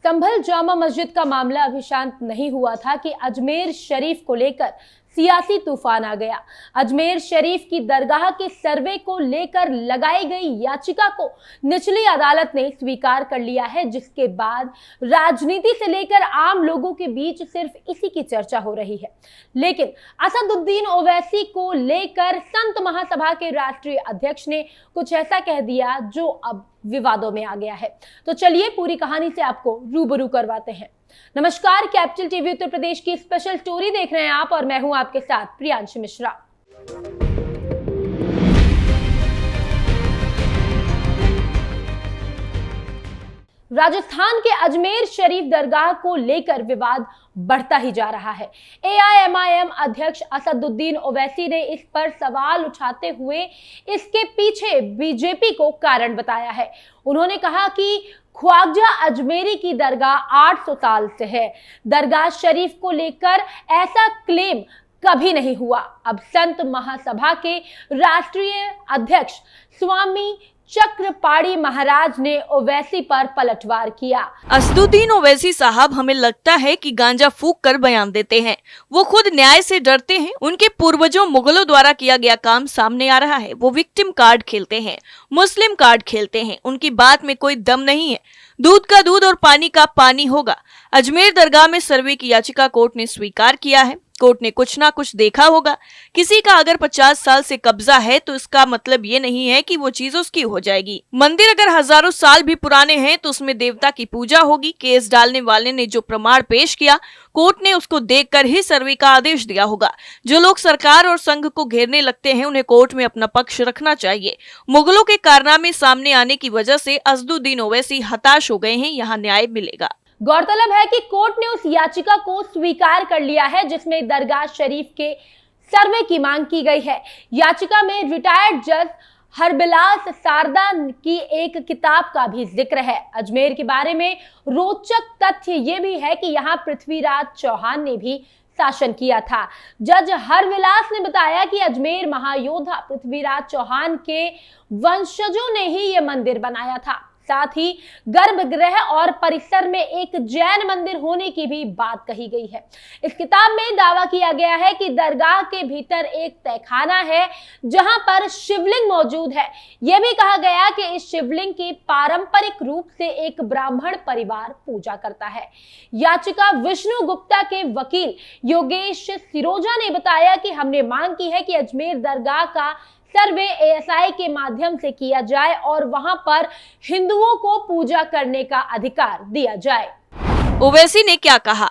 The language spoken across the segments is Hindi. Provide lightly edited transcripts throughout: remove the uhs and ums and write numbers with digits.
संभल जामा मस्जिद का मामला अभी शांत नहीं हुआ था कि अजमेर शरीफ को लेकर सियासी तूफान आ गया। अजमेर शरीफ की दरगाह के सर्वे को लेकर लगाई गई याचिका को निचली अदालत ने स्वीकार कर लिया है, जिसके बाद राजनीति से लेकर आम लोगों के बीच सिर्फ इसी की चर्चा हो रही है। लेकिन असदुद्दीन ओवैसी को लेकर संत महासभा के राष्ट्रीय अध्यक्ष ने कुछ ऐसा कह दिया जो अब विवादों में आ गया है। तो चलिए पूरी कहानी से आपको रूबरू करवाते हैं। नमस्कार, कैपिटल टीवी उत्तर प्रदेश की स्पेशल स्टोरी देख रहे हैं आप और मैं हूं आपके साथ प्रियांशी मिश्रा। राजस्थान के अजमेर शरीफ दरगाह को लेकर विवाद बढ़ता ही जा रहा है। एआईएमआईएम अध्यक्ष असदुद्दीन ओवैसी ने इस पर सवाल उठाते हुए इसके पीछे बीजेपी को कारण बताया है। उन्होंने कहा कि ख्वाजा अजमेरी की दरगाह 800 साल से है। दरगाह शरीफ को लेकर ऐसा क्लेम कभी नहीं हुआ। अब संत महासभा के राष्ट्रीय अध्यक्ष स्वामी चक्रपाणी महाराज ने ओवैसी पर पलटवार किया। असदुद्दीन ओवैसी साहब हमें लगता है कि गांजा फूंक कर बयान देते हैं। वो खुद न्याय से डरते हैं। उनके पूर्वजों मुगलों द्वारा किया गया काम सामने आ रहा है। वो विक्टिम कार्ड खेलते हैं, मुस्लिम कार्ड खेलते हैं। उनकी बात में कोई दम नहीं है। दूध का दूध और पानी का पानी होगा। अजमेर दरगाह में सर्वे की याचिका कोर्ट ने स्वीकार किया है। कोर्ट ने कुछ ना कुछ देखा होगा। किसी का अगर 50 साल से कब्जा है तो इसका मतलब ये नहीं है कि वो चीज उसकी हो जाएगी। मंदिर अगर हजारों साल भी पुराने हैं तो उसमें देवता की पूजा होगी। केस डालने वाले ने जो प्रमाण पेश किया, कोर्ट ने उसको देखकर ही सर्वे का आदेश दिया होगा। जो लोग सरकार और संघ को घेरने लगते हैं, उन्हें कोर्ट में अपना पक्ष रखना चाहिए। मुगलों के कारनामे सामने आने की वजह से असदुद्दीन ओवैसी हताश हो गए हैं। यहाँ न्याय मिलेगा। गौरतलब है कि कोर्ट ने उस याचिका को स्वीकार कर लिया है जिसमें दरगाह शरीफ के सर्वे की मांग की गई है। याचिका में रिटायर्ड जज हरबिलास सारदा की एक किताब का भी जिक्र है। अजमेर के बारे में रोचक तथ्य ये भी है कि यहाँ पृथ्वीराज चौहान ने भी शासन किया था। जज हरविलास ने बताया कि अजमेर महायोद्धा पृथ्वीराज चौहान के वंशजों ने ही ये मंदिर बनाया था। साथ ही गर्भगृह और परिसर में एक जैन मंदिर होने की भी बात कही गई है। इस किताब में दावा किया गया है कि दरगाह के भीतर एक तहखाना है जहां पर शिवलिंग मौजूद है। यह भी कहा गया कि इस शिवलिंग की पारंपरिक रूप से एक ब्राह्मण परिवार पूजा करता है। याचिका विष्णु गुप्ता के वकील योगेश सिरोजा ने बताया कि हमने मांग की है कि अजमेर दरगाह का सर्वे एएसआई के माध्यम से किया जाए और वहां पर हिंदुओं को पूजा करने का अधिकार दिया जाए। ओवैसी ने क्या कहा?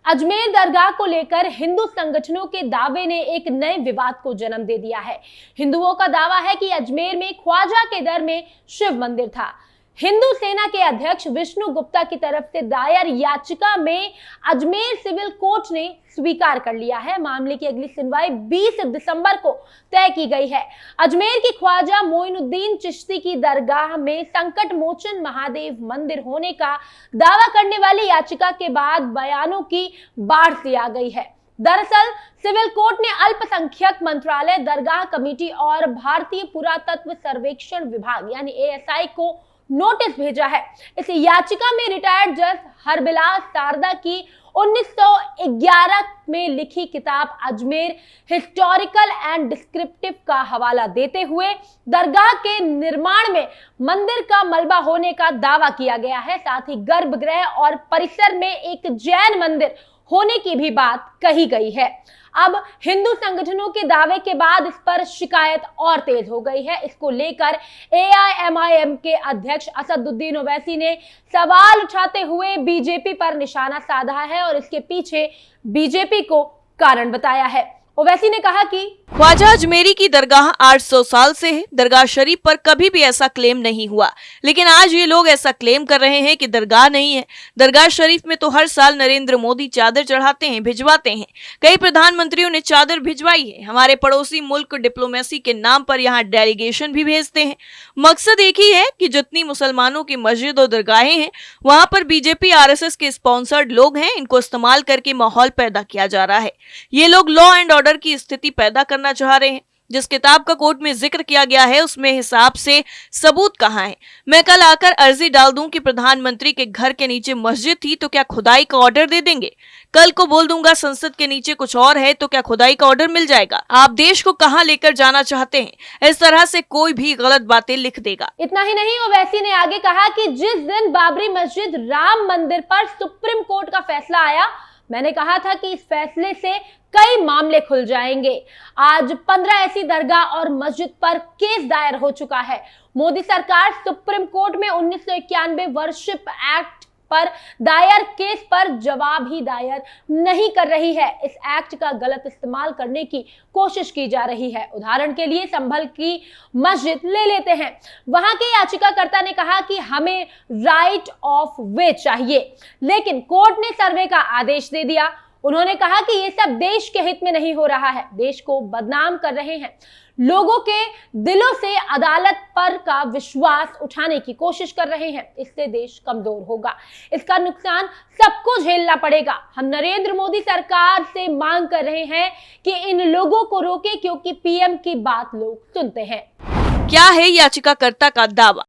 अजमेर दरगाह को लेकर हिंदू संगठनों के दावे ने एक नए विवाद को जन्म दे दिया है। हिंदुओं का दावा है कि अजमेर में ख्वाजा के दर में शिव मंदिर था। हिंदू सेना के अध्यक्ष विष्णु गुप्ता की तरफ से दायर याचिका में अजमेर सिविल कोर्ट ने स्वीकार कर लिया है। मामले की अगली सुनवाई 20 दिसंबर को तय की गई है। अजमेर की ख्वाजा मोइनुद्दीन चिश्ती की दरगाह में संकट मोचन महादेव मंदिर होने का दावा करने वाली याचिका के बाद बयानों की बाढ़ सी आ गई है। दरअसल सिविल कोर्ट ने अल्पसंख्यक मंत्रालय, दरगाह कमेटी और भारतीय पुरातत्व सर्वेक्षण विभाग यानी एएसआई को नोटिस भेजा है। इस याचिका में रिटायर्ड जज हरबिलास सारदा की 1911 में लिखी किताब अजमेर हिस्टोरिकल एंड डिस्क्रिप्टिव का हवाला देते हुए दरगाह के निर्माण में मंदिर का मलबा होने का दावा किया गया है। साथ ही गर्भगृह और परिसर में एक जैन मंदिर होने की भी बात कही गई है। अब हिंदू संगठनों के दावे के बाद इस पर शिकायत और तेज हो गई है। इसको लेकर एआईएमआईएम के अध्यक्ष असदुद्दीन ओवैसी ने सवाल उठाते हुए बीजेपी पर निशाना साधा है और इसके पीछे बीजेपी को कारण बताया है। ओवैसी ने कहा कि ख्वाजा अजमेरी की दरगाह 800 साल से है। दरगाह शरीफ पर कभी भी ऐसा क्लेम नहीं हुआ, लेकिन आज ये लोग ऐसा क्लेम कर रहे हैं कि दरगाह नहीं है। दरगाह शरीफ में तो हर साल नरेंद्र मोदी चादर चढ़ाते हैं, भिजवाते हैं। कई प्रधानमंत्रियों ने चादर भिजवाई है। हमारे पड़ोसी मुल्क डिप्लोमेसी के नाम पर यहाँ डेलीगेशन भी भेजते हैं। मकसद एक ही है कि जितनी मुसलमानों की मस्जिद और दरगाहें हैं, वहां पर बीजेपी आरएसएस के स्पॉन्सर्ड लोग हैं। इनको इस्तेमाल करके माहौल पैदा किया जा रहा है। ये लोग लॉ एंड ऑर्डर की स्थिति पैदा करना चाह रहे हैं। जिस किताब का कोर्ट में जिक्र किया गया है उसमें हिसाब से सबूत कहाँ है? मैं कल आकर अर्जी डाल दूं कि प्रधानमंत्री के घर के नीचे मस्जिद थी तो क्या खुदाई का ऑर्डर दे देंगे? कल को बोल दूंगा संसद के नीचे कुछ और है तो क्या खुदाई का ऑर्डर मिल जाएगा? आप देश को कहाँ लेकर जाना चाहते हैं? इस तरह से कोई भी गलत बातें लिख देगा। इतना ही नहीं, ओवैसी ने आगे कहा कि जिस दिन बाबरी मस्जिद राम मंदिर पर सुप्रीम कोर्ट का फैसला आया, मैंने कहा था कि इस फैसले से कई मामले खुल जाएंगे। आज 15 ऐसी दरगाह और मस्जिद पर केस दायर हो चुका है। मोदी सरकार सुप्रीम कोर्ट में 1991 वर्शिप एक्ट पर दायर केस पर जवाब ही दायर नहीं कर रही है। इस एक्ट का गलत इस्तेमाल करने की कोशिश की जा रही है। उदाहरण के लिए संभल की मस्जिद ले लेते हैं। वहां के याचिकाकर्ता ने कहा कि हमें राइट ऑफ वे चाहिए, लेकिन कोर्ट ने सर्वे का आदेश दे दिया। उन्होंने कहा कि ये सब देश के हित में नहीं हो रहा है, देश को बदनाम कर रहे हैं, लोगों के दिलों से अदालत पर का विश्वास उठाने की कोशिश कर रहे हैं। इससे देश कमजोर होगा, इसका नुकसान सबको झेलना पड़ेगा। हम नरेंद्र मोदी सरकार से मांग कर रहे हैं कि इन लोगों को रोके, क्योंकि पीएम की बात लोग सुनते हैं। क्या है याचिकाकर्ता का दावा?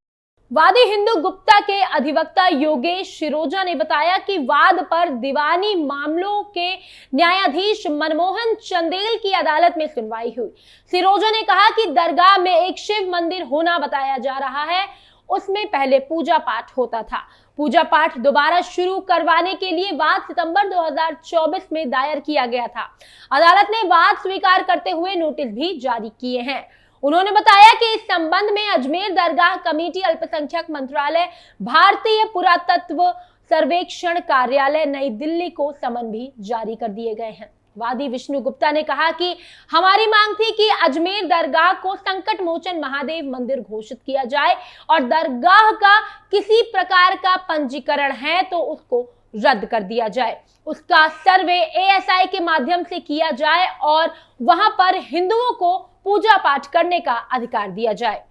वादी हिंदू गुप्ता के अधिवक्ता योगेश शिरोजा ने बताया कि वाद पर दीवानी मामलों के न्यायाधीश मनमोहन चंदेल की अदालत में सुनवाई हुई। शिरोजा ने कहा कि दरगाह में एक शिव मंदिर होना बताया जा रहा है, उसमें पहले पूजा पाठ होता था। पूजा पाठ दोबारा शुरू करवाने के लिए वाद सितंबर 2024 में दायर किया गया था। अदालत ने वाद स्वीकार करते हुए नोटिस भी जारी किए हैं। उन्होंने बताया कि इस संबंध में अजमेर दरगाह कमेटी, अल्पसंख्यक मंत्रालय, भारतीय पुरातत्व सर्वेक्षण कार्यालय नई दिल्ली को समन भी जारी कर दिए गए हैं। वादी विष्णु गुप्ता ने कहा कि हमारी मांग थी कि अजमेर दरगाह को संकट मोचन महादेव मंदिर घोषित किया जाए और दरगाह का किसी प्रकार का पंजीकरण है तो उसको रद्द कर दिया जाए, उसका सर्वे एएसआई के माध्यम से किया जाए और वहां पर हिंदुओं को पूजा पाठ करने का अधिकार दिया जाए।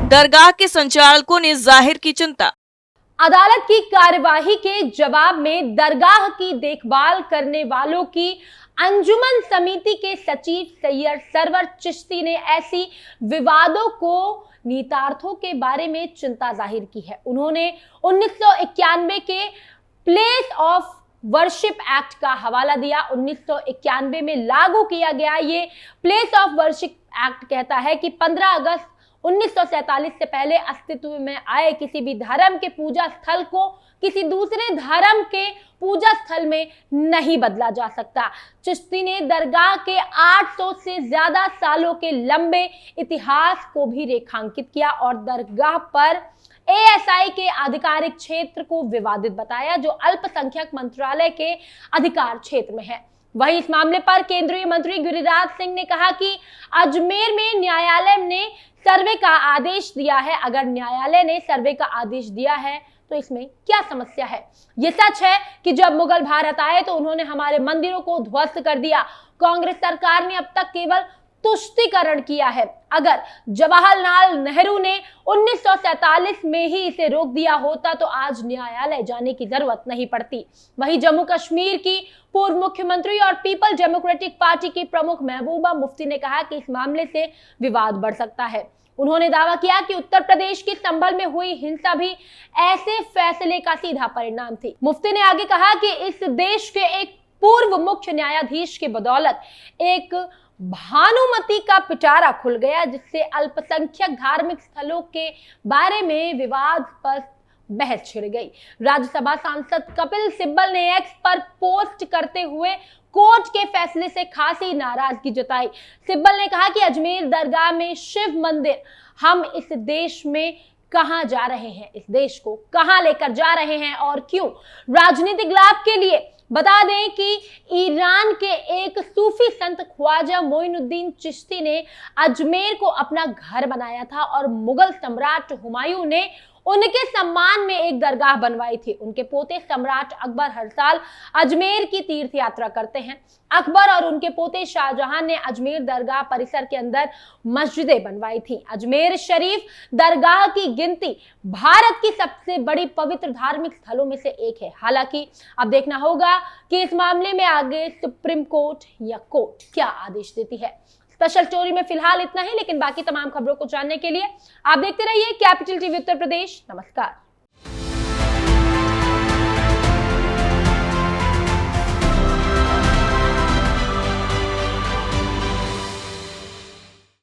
दरगाह के संचालकों ने जाहिर की चिंता। अदालत की कार्यवाही के जवाब में दरगाह की देखभाल करने वालों की अंजुमन समिति के सचिव सैयद सरवर चिश्ती ने ऐसी विवादों को निहितार्थों के बारे में चिंता जाहिर की है। उन्होंने 1991 के प्लेस ऑफ वर्शिप एक्ट का हवाला दिया। 1991 में लागू किया गया ये प्लेस ऑफ वर्शिप एक्ट कहता है कि 15 अगस्त 1947 से पहले अस्तित्व में आए किसी भी धर्म के पूजा स्थल को किसी दूसरे धर्म के पूजा स्थल में नहीं बदला जा सकता। चिश्ती ने दरगाह के 800 से ज्यादा सालों के लंबे इतिहास को भी रेखांकित किया और दरगाह पर एएसआई के आधिकारिक क्षेत्र को विवादित बताया, जो अल्पसंख्यक मंत्रालय के अधिकार क्षेत्र में है। वहीं इस मामले पर केंद्रीय मंत्री गिरिराज सिंह ने कहा कि अजमेर में न्यायालय ने सर्वे का आदेश दिया है। अगर न्यायालय ने सर्वे का आदेश दिया है तो इसमें क्या समस्या है? ये सच है कि जब मुगल भारत आए तो उन्होंने हमारे मंदिरों को ध्वस्त कर दिया। कांग्रेस सरकार ने अब तक केवल तुष्टीकरण किया है। अगर जवाहरलाल नेहरू ने 1947 में ही इसे रोक दिया होता तो आज न्यायालय जाने की जरूरत नहीं पड़ती। वहीं जम्मू कश्मीर की पूर्व मुख्यमंत्री और पीपल डेमोक्रेटिक पार्टी की प्रमुख महबूबा मुफ्ती ने कहा कि इस मामले से विवाद बढ़ सकता है। उन्होंने दावा किया कि उत्तर प्रदेश की संभल में हुई हिंसा भी ऐसे फैसले का सीधा परिणाम थी। मुफ्ती ने आगे कहा कि इस देश के एक पूर्व मुख्य न्यायाधीश की बदौलत एक भानुमति का पिटारा खुल गया, जिससे अल्पसंख्यक धार्मिक स्थलों के बारे में विवाद पर बहस छिड़ गई। राज्यसभा सांसद कपिल सिब्बल ने एक्स पर पोस्ट करते हुए कोर्ट के फैसले से खासी नाराजगी जताई। सिब्बल ने कहा कि अजमेर दरगाह में शिव मंदिर, हम इस देश में कहां जा रहे हैं, इस देश को कहां लेकर जा रहे हैं और क्यों? राजनीतिक लाभ के लिए। बता दें कि ईरान के एक सूफी संत ख्वाजा मोइनुद्दीन चिश्ती ने अजमेर को अपना घर बनाया था और मुगल सम्राट हुमायूं ने उनके सम्मान में एक दरगाह बनवाई थी। उनके पोते सम्राट अकबर हर साल अजमेर की तीर्थ यात्रा करते हैं। अकबर और उनके पोते शाहजहां ने अजमेर दरगाह परिसर के अंदर मस्जिदें बनवाई थी। अजमेर शरीफ दरगाह की गिनती भारत की सबसे बड़ी पवित्र धार्मिक स्थलों में से एक है। हालांकि अब देखना होगा कि इस मामले में आगे सुप्रीम कोर्ट या कोर्ट क्या आदेश देती है। स्पेशल स्टोरी में फिलहाल इतना ही, लेकिन बाकी तमाम खबरों को जानने के लिए आप देखते रहिए कैपिटल टीवी उत्तर प्रदेश। नमस्कार।